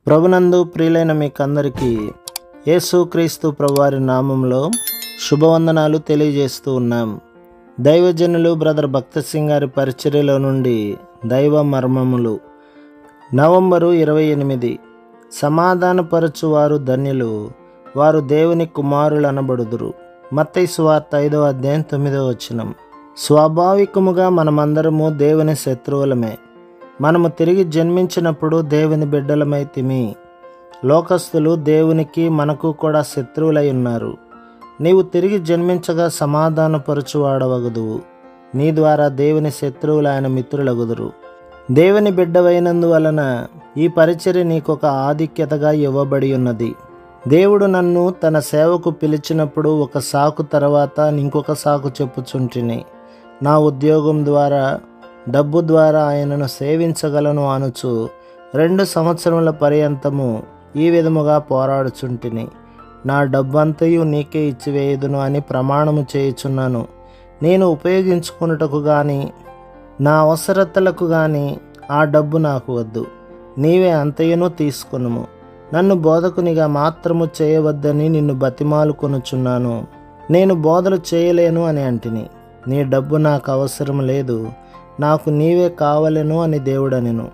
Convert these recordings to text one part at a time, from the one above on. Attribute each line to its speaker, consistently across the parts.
Speaker 1: ప్రభునందు ప్రియులైన మీకందరికీ యేసుక్రీస్తు ప్రభువారి నామంలో శుభవందనాలు తెలియజేస్తూ ఉన్నాం. దైవజనులు బ్రదర్ భక్త సింగ్ గారి పరిచర్యలో నుండి దైవ మర్మములు. నవంబరు 28. సమాధానపరచువారు ధన్యులు, వారు దేవుని కుమారులు అనబడుదురు. మత్తయి సువార్త 5వ అధ్యాయం 9వ వచనం. స్వాభావికముగా మనమందరము దేవుని శత్రువులమే. మనము తిరిగి జన్మించినప్పుడు దేవుని బిడ్డలమైతిమి. లోకస్తులు దేవునికి మనకు కూడా శత్రువులై ఉన్నారు. నీవు తిరిగి జన్మించగా సమాధానపరచువాడవగుదువు. నీ ద్వారా దేవుని శత్రువులు ఆయన మిత్రులగుదురు. దేవుని బిడ్డవైనందువలన ఈ పరిచర్య నీకొక ఆధిక్యతగా ఇవ్వబడి ఉన్నది. దేవుడు నన్ను తన సేవకు పిలిచినప్పుడు ఒక సాకు తర్వాత ఇంకొక సాకు చెప్పుచుంటిని. నా ఉద్యోగం ద్వారా, డబ్బు ద్వారా ఆయనను సేవించగలను అనుచు 2 సంవత్సరముల పర్యంతము ఈ విధముగా పోరాడుచుంటిని. నా డబ్బంతయు నీకే ఇచ్చివేయుదును అని ప్రమాణము చేయుచున్నాను. నేను ఉపయోగించుకున్నటకు గాని నా అవసరతలకు గాని ఆ డబ్బు నాకు వద్దు. నీవే అంతయును తీసుకొనుము. నన్ను బోధకునిగా మాత్రము చేయవద్దని నిన్ను బతిమాలుకొనుచున్నాను. నేను బోధలు చేయలేను అని అంటిని. నీ డబ్బు నాకు అవసరం లేదు, నాకు నీవే కావలెను అని దేవుడనెను.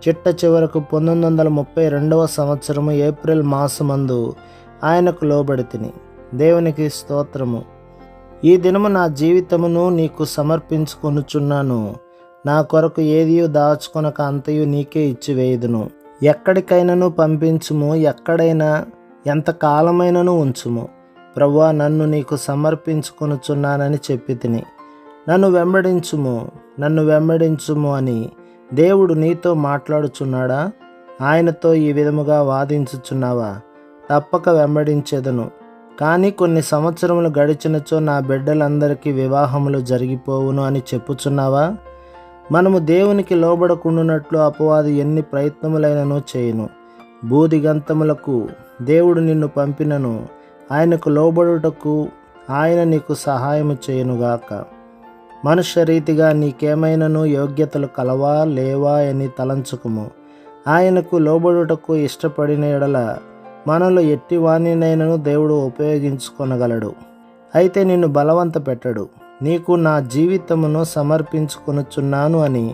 Speaker 1: చిట్ట చివరకు 1932వ సంవత్సరము ఏప్రిల్ మాసమందు ఆయనకు లోబడితిని. దేవునికి స్తోత్రము. ఈ దినము నా జీవితమును నీకు సమర్పించుకొనుచున్నాను. నా కొరకు ఏదియు దాచుకొనక అంతయు నీకే ఇచ్చివేయుదును. ఎక్కడికైనాను పంపించుము, ఎక్కడైనా ఎంతకాలమైనను ఉంచుము. ప్రభువా, నన్ను నీకు సమర్పించుకొనుచున్నానని చెప్పి తిని. నన్ను వెంబడించుము అని దేవుడు నీతో మాట్లాడుచున్నాడా? ఆయనతో ఈ విధముగా వాదించుచున్నావా? తప్పక వెంబడించెదను. కానీ కొన్ని సంవత్సరములు గడిచినచో నా బిడ్డలందరికీ వివాహములు జరిగిపోవును అని చెప్పుచున్నావా? మనము దేవునికి లోబడకుండునట్లు అపవాది ఎన్ని ప్రయత్నములైనను చేయును. భూదిగంతములకు దేవుడు నిన్ను పంపినను ఆయనకు లోబడుటకు ఆయన నీకు సహాయము చేయునుగాక. మనుష్య రీతిగా నీకేమైనను యోగ్యతలు కలవా లేవా అని తలంచుకుము. ఆయనకు లోబడుటకు ఇష్టపడిన ఎడల మనలో ఎట్టివానినైనను దేవుడు ఉపయోగించుకొనగలడు. అయితే నిన్ను బలవంత పెట్టడు. నీకు నా జీవితమును సమర్పించుకొనుచున్నాను అని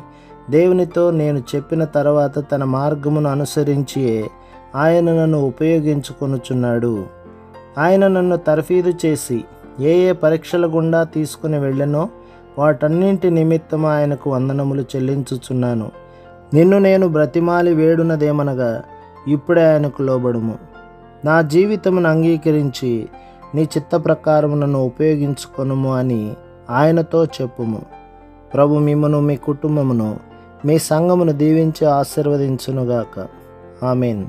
Speaker 1: దేవునితో నేను చెప్పిన తర్వాత తన మార్గమును అనుసరించి ఆయన నన్ను ఉపయోగించుకొనుచున్నాడు. ఆయన నన్ను తర్ఫీదు చేసి ఏ పరీక్షల గుండా తీసుకుని వెళ్ళెనో వాటన్నింటి నిమిత్తము ఆయనకు వందనములు చెల్లించుచున్నాను. నిన్ను నేను బ్రతిమాలి వేడునదేమనగా ఇప్పుడే ఆయనకు లోబడుము. నా జీవితమును అంగీకరించి నీ చిత్త ప్రకారము నన్ను ఉపయోగించుకొనుము అని ఆయనతో చెప్పుము. ప్రభు మిమ్మును, మీ కుటుంబమును, మీ సంఘమును దీవించి ఆశీర్వదించునుగాక. ఆమేన్.